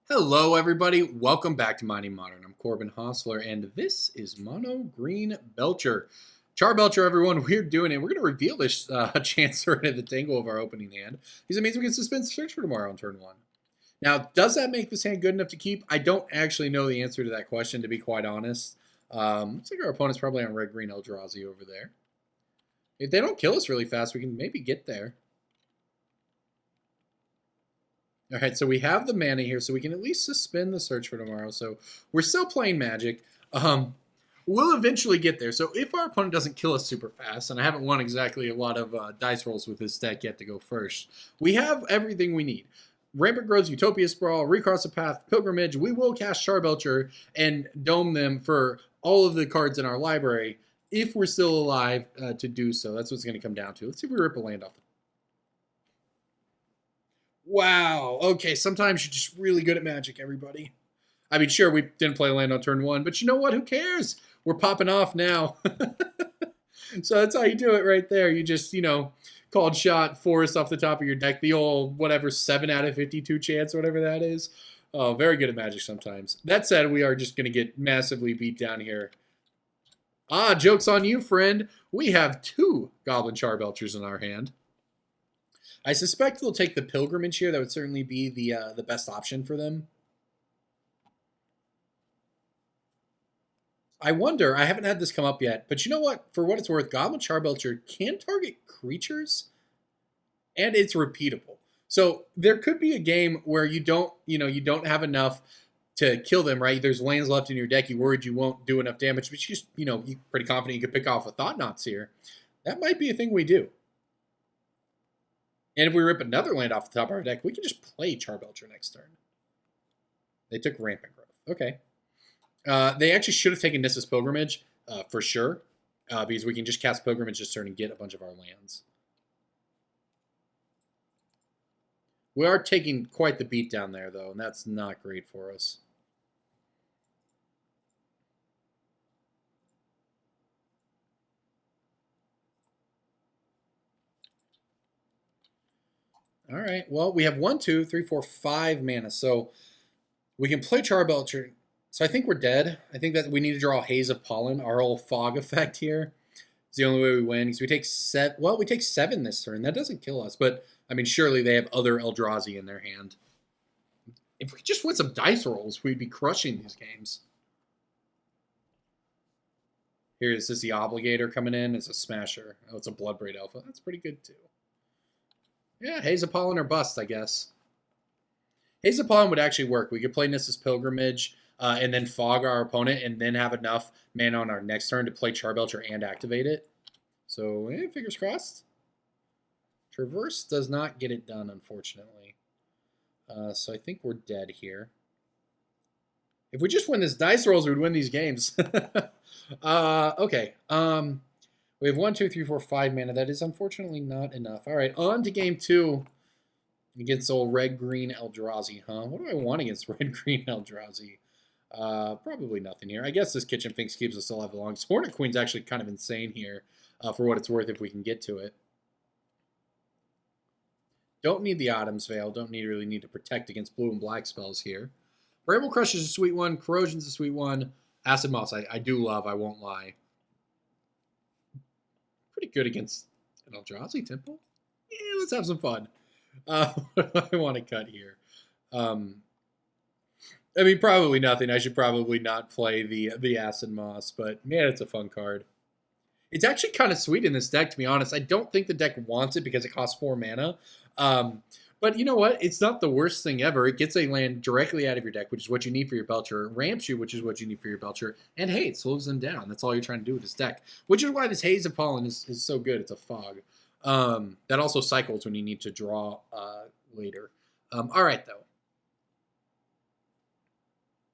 Hello, everybody. Welcome back to Mining Modern. I'm Corbin Hostler, and this is Mono Green Belcher. Charbelcher, everyone. We're doing it. We're going to reveal this Chancellor at the tangle of our opening hand, because it means we can suspend search for tomorrow on turn 1. Now, does that make this hand good enough to keep? I don't actually know the answer to that question, to be quite honest. Looks like our opponent's probably on red-green Eldrazi over there. If they don't kill us really fast, we can maybe get there. All right, so we have the mana here, so we can at least suspend the search for tomorrow. So we're still playing Magic. We'll eventually get there. So if our opponent doesn't kill us super fast, and I haven't won exactly a lot of dice rolls with this deck yet to go first, we have everything we need. Rampant Growth, Utopia Sprawl, Recross the Path, Pilgrimage. We will cast Charbelcher and dome them for all of the cards in our library if we're still alive to do so. That's what it's going to come down to. Let's see if we rip a land off the Wow. Okay, sometimes you're just really good at Magic, everybody. I mean, sure, we didn't play land on turn 1, but you know what? Who cares? We're popping off now. So that's how you do it right there. You just, called shot, forest off the top of your deck. The old, whatever, 7 out of 52 chance, or whatever that is. Oh, very good at Magic sometimes. That said, we are just going to get massively beat down here. Ah, joke's on you, friend. We have 2 Goblin Charbelchers in our hand. I suspect they'll take the Pilgrimage here. That would certainly be the best option for them. I wonder, I haven't had this come up yet, but you know what? For what it's worth, Goblin Charbelcher can target creatures, and it's repeatable. So there could be a game where you don't have enough to kill them, right? There's lands left in your deck. You worried you won't do enough damage, but you're pretty confident you could pick off a Thought-Knots here. That might be a thing we do. And if we rip another land off the top of our deck, we can just play Charbelcher next turn. They took Rampant Growth. Okay. They actually should have taken Nissa's Pilgrimage, for sure, because we can just cast Pilgrimage this turn and get a bunch of our lands. We are taking quite the beat down there, though, and that's not great for us. All right, well, we have 1, 2, 3, 4, 5 mana, so we can play Charbelcher. So I think we're dead. I think that we need to draw Haze of Pollen, our old fog effect here. It's the only way we win, because we take 7. Well, we take 7 this turn. That doesn't kill us, but, I mean, surely they have other Eldrazi in their hand. If we just win some dice rolls, we'd be crushing these games. Here, is this the Obligator coming in? It's a Smasher. Oh, it's a Bloodbraid Alpha. That's pretty good, too. Yeah, Haze of Pollen or bust, I guess. Haze of Pollen would actually work. We could play Nissa's Pilgrimage and then fog our opponent and then have enough mana on our next turn to play Charbelcher and activate it. So, fingers crossed. Traverse does not get it done, unfortunately. So I think we're dead here. If we just win this dice rolls, we'd win these games. Okay. We have 1, 2, 3, 4, 5 mana. That is unfortunately not enough. All right, on to game 2 against old red-green Eldrazi, huh? What do I want against red-green Eldrazi? Probably nothing here. I guess this Kitchen Finks keeps us alive long. Hornet Queen's actually kind of insane here for what it's worth if we can get to it. Don't need the Autumn's Veil. Don't really need to protect against blue and black spells here. Bramble Crush is a sweet one. Corrosion's a sweet one. Acid Moss I do love, I won't lie. Pretty good against an Eldrazi Temple. Yeah, let's have some fun. What do I want to cut here? I mean, probably nothing. I should probably not play the Acid Moss, but man, it's a fun card. It's actually kind of sweet in this deck, to be honest. I don't think the deck wants it because it costs 4 mana. But you know what? It's not the worst thing ever. It gets a land directly out of your deck, which is what you need for your Belcher. It ramps you, which is what you need for your Belcher. And hey, it slows them down. That's all you're trying to do with this deck. Which is why this Haze of Pollen is so good. It's a fog. That also cycles when you need to draw later. All right, though.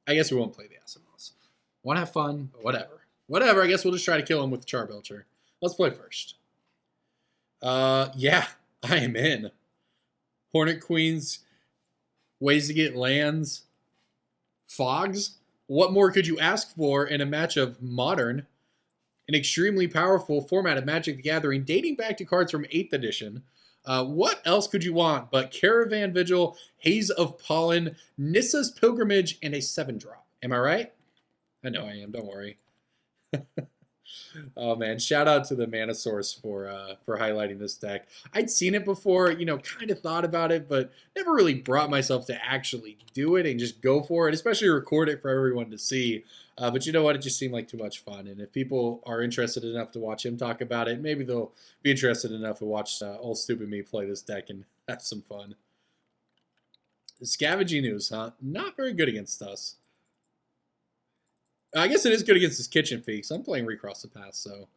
I guess we won't play the Acid Moss. Want to have fun, but whatever. Whatever, I guess we'll just try to kill him with the Charbelcher. Let's play first. Yeah, I am in. Hornet Queens, ways to get lands, fogs. What more could you ask for in a match of Modern? An extremely powerful format of Magic the Gathering dating back to cards from 8th edition. What else could you want but Caravan Vigil, Haze of Pollen, Nissa's Pilgrimage, and a 7-drop? Am I right? I know I am. Don't worry. Oh man, shout out to the Mana Source for highlighting this deck. I'd seen it before, you know, kind of thought about it, but never really brought myself to actually do it and just go for it, especially record it for everyone to see. But you know what? It just seemed like too much fun. And if people are interested enough to watch him talk about it, maybe they'll be interested enough to watch old stupid me play this deck and have some fun. Scavenging News, huh? Not very good against us. I guess it is good against his Kitchen Feast. I'm playing Recross the Path, so.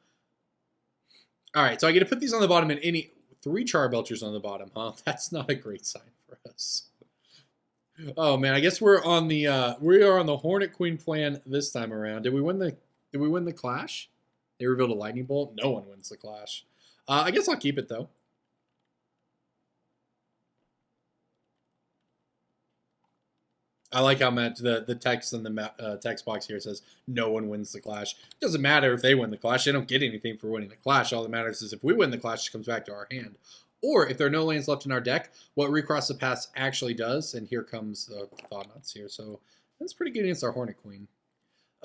All right, so I get to put these on the bottom and any 3 Charbelchers on the bottom, huh? That's not a great sign for us. Oh man, I guess we are on the Hornet Queen plan this time around. Did we win the Clash? They revealed a Lightning Bolt. No one wins the Clash. I guess I'll keep it though. I like how Matt, the text in the text box here says no one wins the Clash. It doesn't matter if they win the Clash. They don't get anything for winning the Clash. All that matters is if we win the Clash, it comes back to our hand. Or if there are no lands left in our deck, what Recross the Path actually does, and here comes the Thoughtnuts here. So that's pretty good against our Hornet Queen.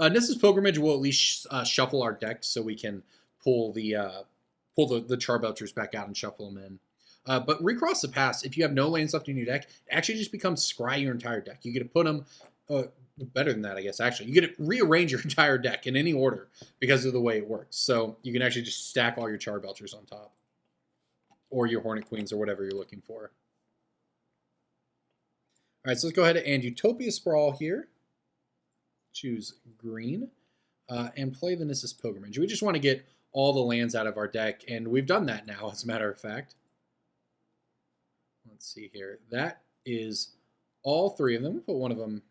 Nissa's Pilgrimage will at least shuffle our deck so we can pull the Charbelchers back out and shuffle them in. But Recross the Path, if you have no lands left in your deck, it actually just becomes scry your entire deck. You get to put them, better than that, I guess, actually. You get to rearrange your entire deck in any order because of the way it works. So you can actually just stack all your Charbelchers on top. Or your Hornet Queens or whatever you're looking for. All right, so let's go ahead and Utopia Sprawl here. Choose green. And play the Nissa's Pilgrimage. We just want to get all the lands out of our deck, and we've done that now, as a matter of fact. Let's see here. That is all 3 of them. We'll put one of them.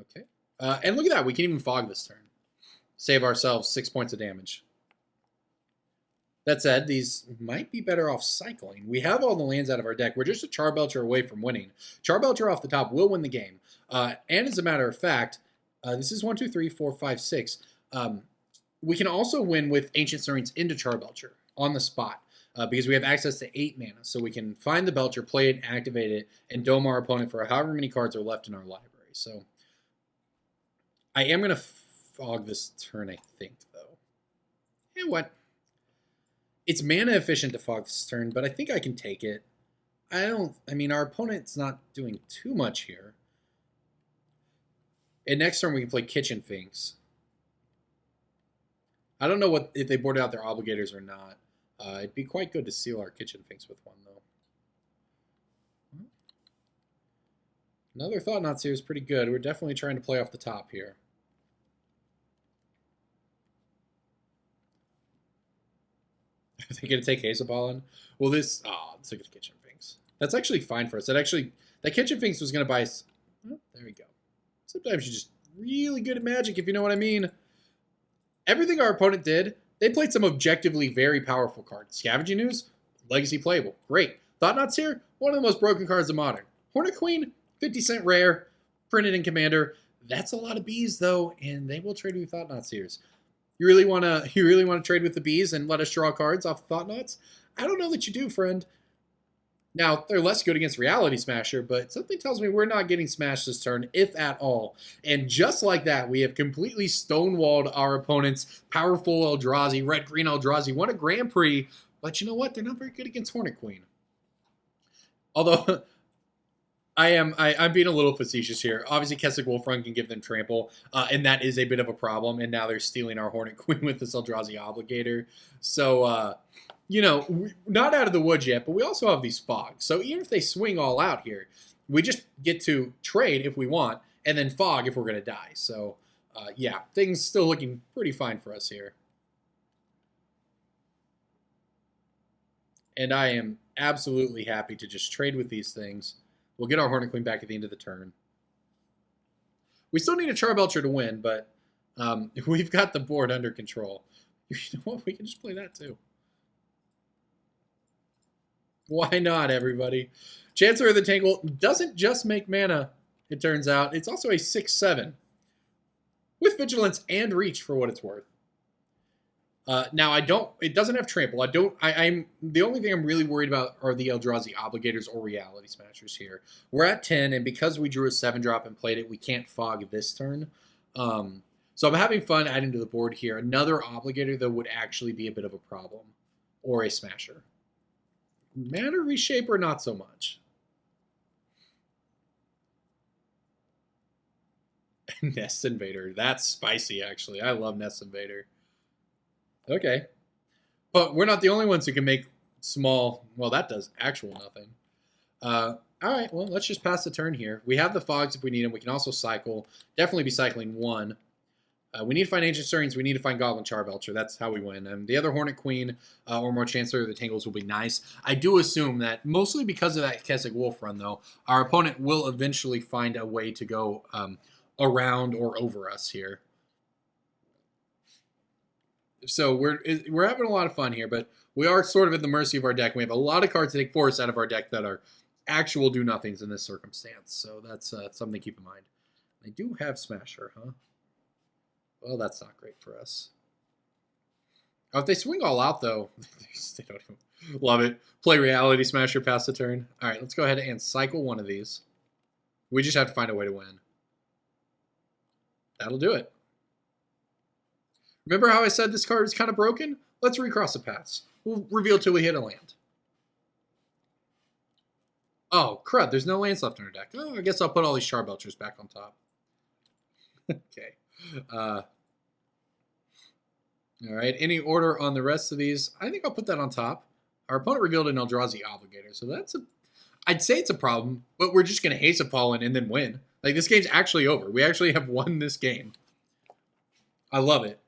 Okay. And look at that. We can even fog this turn. Save ourselves 6 points of damage. That said, these might be better off cycling. We have all the lands out of our deck. We're just a Charbelcher away from winning. Charbelcher off the top will win the game. And as a matter of fact, this is 1, 2, 3, 4, 5, 6. We can also win with Ancient Serines into Charbelcher on the spot because we have access to 8 mana. So we can find the Belcher, play it, activate it, and dome our opponent for however many cards are left in our library. So I am going to fog this turn, I think, though. You know what? It's mana efficient to fog this turn, but I think I can take it. I mean, our opponent's not doing too much here. And next turn we can play Kitchen Finks. I don't know if they boarded out their Obligators or not. It'd be quite good to seal our Kitchen Finks with one, though. Another Thoughtnuts here is pretty good. We're definitely trying to play off the top here. Are they going to take Haze of Pollen? Well, let's look at Kitchen Finks. That's actually fine for us. That Kitchen Finks was going to buy us. Oh, there we go. Sometimes you're just really good at Magic, if you know what I mean. Everything our opponent did, they played some objectively very powerful cards. Scavenging News, Legacy playable. Great. Thoughtnuts here, one of the most broken cards of Modern. Hornet Queen, 50-cent rare, printed in Commander. That's a lot of bees, though, and they will trade with Thoughtnuts here. You really want to trade with the bees and let us draw cards off the Thoughtnuts? I don't know that you do, friend. Now, they're less good against Reality Smasher, but something tells me we're not getting smashed this turn, if at all. And just like that, we have completely stonewalled our opponent's powerful Eldrazi, red-green Eldrazi. Won a Grand Prix, but you know what? They're not very good against Hornet Queen. Although I'm being a little facetious here. Obviously, Kessig Wolfrun can give them trample, and that is a bit of a problem. And now they're stealing our Hornet Queen with this Eldrazi Obligator. So, you know, we're not out of the woods yet, but we also have these fogs. So even if they swing all out here, we just get to trade if we want, and then fog if we're going to die. So, yeah, things still looking pretty fine for us here. And I am absolutely happy to just trade with these things. We'll get our Hornet Queen back at the end of the turn. We still need a Charbelcher to win, but we've got the board under control. You know what? We can just play that too. Why not, everybody? Chancellor of the Tangle doesn't just make mana, it turns out. It's also a 6/7 with Vigilance and Reach for what it's worth. Now it doesn't have trample. I'm the only thing I'm really worried about are the Eldrazi Obligators or Reality Smashers here. We're at 10, and because we drew a 7-drop and played it, we can't fog this turn. So I'm having fun adding to the board here. Another Obligator, though, would actually be a bit of a problem. Or a Smasher. Mana Reshaper, not so much. Nest Invader. That's spicy, actually. I love Nest Invader. Okay. But we're not the only ones who can make small... Well, that does actual nothing. All right, well, let's just pass the turn here. We have the Fogs if we need them. We can also cycle. Definitely be cycling 1. We need to find Ancient Stirrings. We need to find Goblin Charbelcher. That's how we win. And the other Hornet Queen or more Chancellor of the Tangles will be nice. I do assume that, mostly because of that Keswick Wolf run, though, our opponent will eventually find a way to go around or over us here. So we're having a lot of fun here, but we are sort of at the mercy of our deck. We have a lot of cards to take force out of our deck that are actual do-nothings in this circumstance. So that's something to keep in mind. I do have Smasher, huh? Well, that's not great for us. Oh, if they swing all out, though, they don't even love it. Play Reality Smasher, pass the turn. All right, let's go ahead and cycle one of these. We just have to find a way to win. That'll do it. Remember how I said this card is kind of broken? Let's recross the paths. We'll reveal till we hit a land. Oh, crud, there's no lands left in our deck. Oh, I guess I'll put all these Charbelchers back on top. Okay. All right, any order on the rest of these? I think I'll put that on top. Our opponent revealed an Eldrazi Obligator, so I'd say it's a problem, but we're just going to Haste of Pollen and then win. Like, this game's actually over. We actually have won this game. I love it.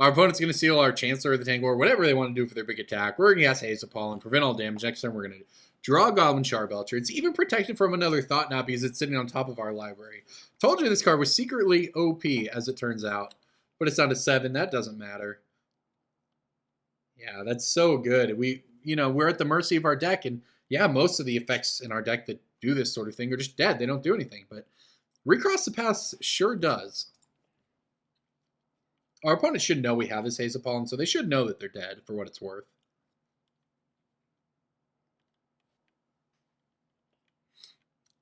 Our opponent's going to seal our Chancellor of the Tangle or whatever they want to do for their big attack. We're going to cast Haste of Pollen, prevent all damage. Next turn, we're going to draw Goblin Charbelcher. It's even protected from another Thought Knot because it's sitting on top of our library. Told you this card was secretly OP, as it turns out. But it's down to 7. That doesn't matter. Yeah, that's so good. We're at the mercy of our deck, and yeah, most of the effects in our deck that do this sort of thing are just dead. They don't do anything, but Recross the Paths sure does. Our opponent should know we have this Haze of Pollen, so they should know that they're dead for what it's worth.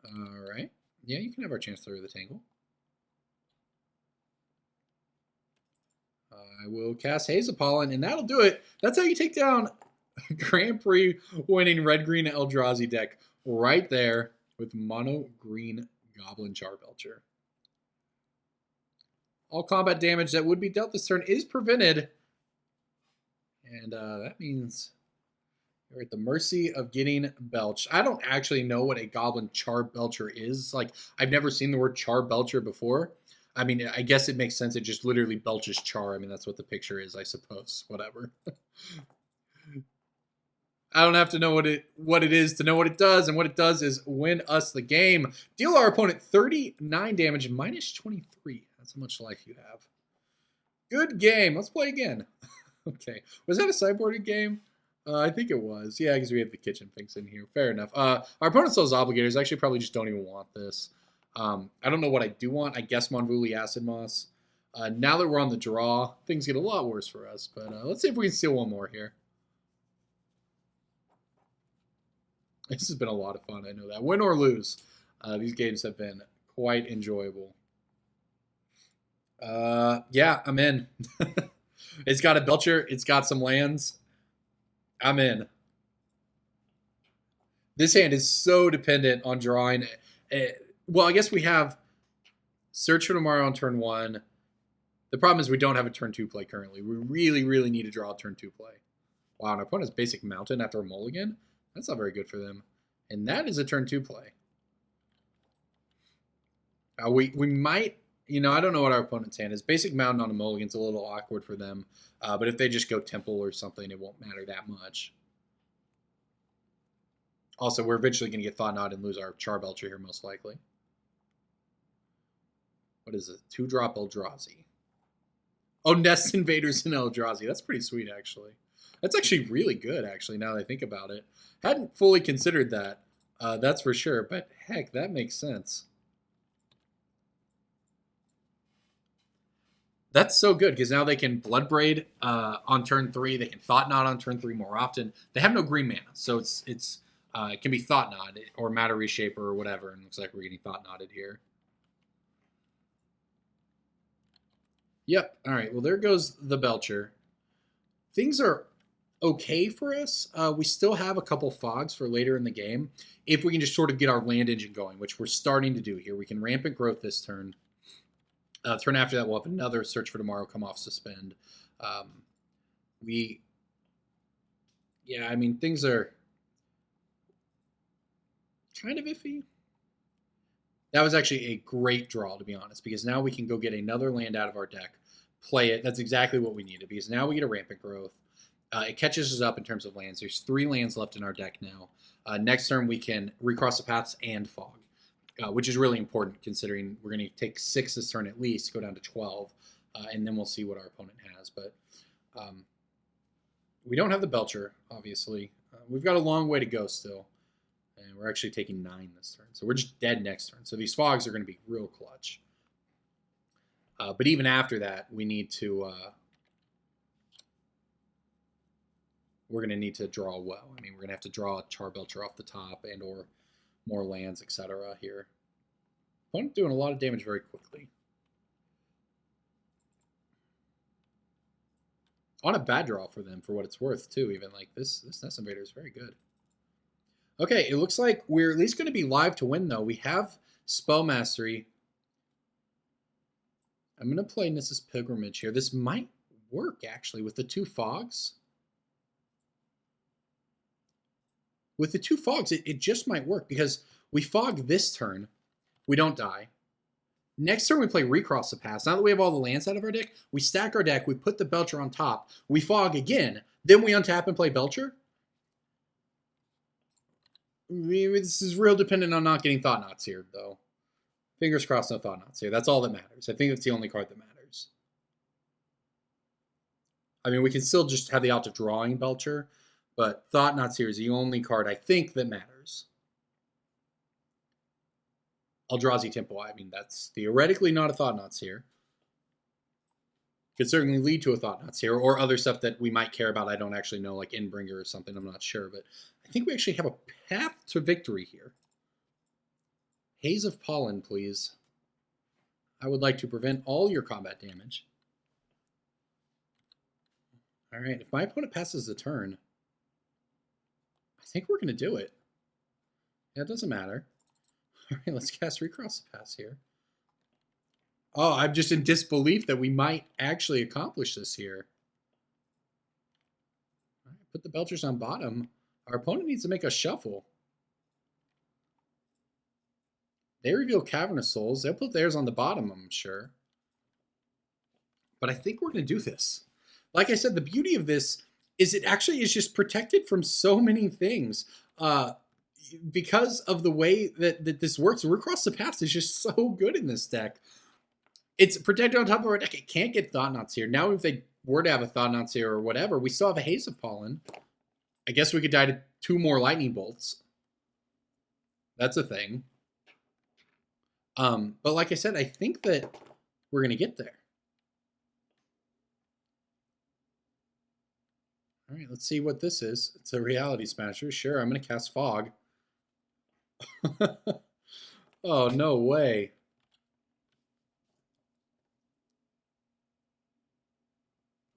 All right. Yeah, you can have our Chancellor of the Tangle. I will cast Haze of Pollen, and that'll do it. That's how you take down Grand Prix winning red-green Eldrazi deck right there with mono-green Goblin Charbelcher. All combat damage that would be dealt this turn is prevented. And that means you're at the mercy of getting belched. I don't actually know what a Goblin Charbelcher is. Like, I've never seen the word Charbelcher before. I mean, I guess it makes sense. It just literally belches char. I mean, that's what the picture is, I suppose. Whatever. I don't have to know what it is to know what it does. And what it does is win us the game. Deal our opponent 39 damage, minus 23. That's how much life you have. Good game. Let's play again. Okay. Was that a sideboarded game? I think it was. Yeah, because we have the kitchen pinks in here. Fair enough. Our opponent sells Obligators. I actually probably just don't even want this. I don't know what I do want. I guess Monvuli Acid Moss. Now that we're on the draw, things get a lot worse for us. But let's see if we can steal one more here. This has been a lot of fun. I know that. Win or lose, these games have been quite enjoyable. Yeah, I'm in. It's got a Belcher. It's got some lands. I'm in. This hand is so dependent on drawing. Well, I guess we have Search for Tomorrow on turn 1. The problem is we don't have a turn 2 play currently. We really, really need to draw a turn 2 play. Wow, and our opponent's Basic Mountain after a mulligan? That's not very good for them. And that is a turn 2 play. We might, I don't know what our opponent's hand is. Basic Mountain on a mulligan's a little awkward for them. But if they just go Temple or something, it won't matter that much. Also, we're eventually going to get Thought Knot and lose our Charbelcher here, most likely. What is it? 2-drop Eldrazi. Oh, Nest Invaders and Eldrazi. That's pretty sweet, actually. That's actually really good, actually, now that I think about it. Hadn't fully considered that, that's for sure. But, heck, that makes sense. That's so good because now they can Bloodbraid on turn 3. They can Thought Knot on turn 3 more often. They have no green mana, so it can be Thought Knot or Matter Reshaper or whatever. And it looks like we're getting Thought Knotted here. Yep. All right. Well, there goes the Belcher. Things are okay for us. We still have a couple fogs for later in the game. If we can just sort of get our land engine going, which we're starting to do here. We can Rampant Growth this turn. Turn after that, we'll have another Search for Tomorrow come off suspend. Yeah, I mean, things are kind of iffy. That was actually a great draw, to be honest, because now we can go get another land out of our deck, play it. That's exactly what we needed, because now we get a Rampant Growth. It catches us up in terms of lands. There's 3 lands left in our deck now. Next turn, we can Recross the Paths and Fog. Which is really important considering we're going to take 6 this turn at least, go down to 12, and then we'll see what our opponent has. But we don't have the Belcher, obviously. We've got a long way to go still, and we're actually taking 9 this turn. So we're just dead next turn. So these fogs are going to be real clutch. But even after that, we need to... we're going to need to draw well. I mean, we're going to have to draw a Charbelcher off the top and or more lands, etc. here. Opponent doing a lot of damage very quickly. On a bad draw for them, for what it's worth, too. Even like this Nest Invader is very good. Okay, it looks like we're at least going to be live to win, though. We have Spell Mastery. I'm going to play Nissa's Pilgrimage here. This might work, actually, with the 2 fogs. With the 2 fogs, it just might work because we fog this turn, we don't die. Next turn, we play Recross the Paths. Now that we have all the lands out of our deck, we stack our deck, we put the Belcher on top, we fog again, then we untap and play Belcher. This is real dependent on not getting Thought Knots here, though. Fingers crossed, no Thought Knots here. That's all that matters. I think that's the only card that matters. I mean, we can still just have the option of drawing Belcher, but Thought Knots here is the only card I think that matters. Eldrazi Tempo. I mean, that's theoretically not a Thought Knots here. Could certainly lead to a Thought Knots here, or other stuff that we might care about. I don't actually know, like Endbringer or something. I'm not sure, but I think we actually have a path to victory here. Haze of Pollen, please. I would like to prevent all your combat damage. All right, if my opponent passes the turn, I think we're going to do it. Yeah, it doesn't matter. All right, let's cast Recross the Paths here. Oh, I'm just in disbelief that we might actually accomplish this here. All right, put the Belchers on bottom. Our opponent needs to make a shuffle. They reveal Cavernous Souls. They'll put theirs on the bottom, I'm sure. But I think we're going to do this. Like I said, the beauty of this is it actually is just protected from so many things. Because of the way that this works, Recross the Paths is just so good in this deck. It's protected on top of our deck. It can't get Thought Knots here. Now if they were to have a Thought Knots here or whatever, we still have a Haze of Pollen. I guess we could die to 2 more Lightning Bolts. That's a thing. But like I said, I think that we're going to get there. All right, let's see what this is. It's a Reality Smasher. Sure, I'm going to cast Fog. Oh, no way.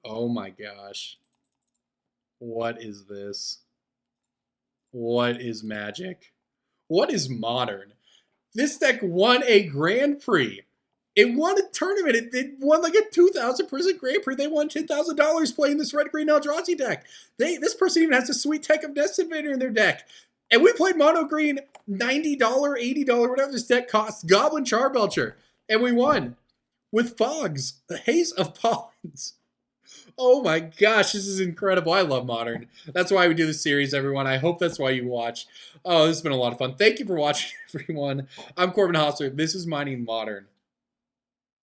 Oh my gosh. What is this? What is Magic? What is Modern? This deck won a Grand Prix. It won a tournament. It won like a 2,000 person Grand Prix. They won $10,000 playing this red-green Eldrazi deck. This person even has a sweet tech of Nest Invader in their deck. And we played mono green, $90, $80, whatever this deck costs, Goblin Charbelcher. And we won with Fogs, the Haze of Pollens. Oh my gosh, this is incredible. I love Modern. That's why we do this series, everyone. I hope that's why you watch. Oh, this has been a lot of fun. Thank you for watching, everyone. I'm Corbin Hostler. This is Mining Modern.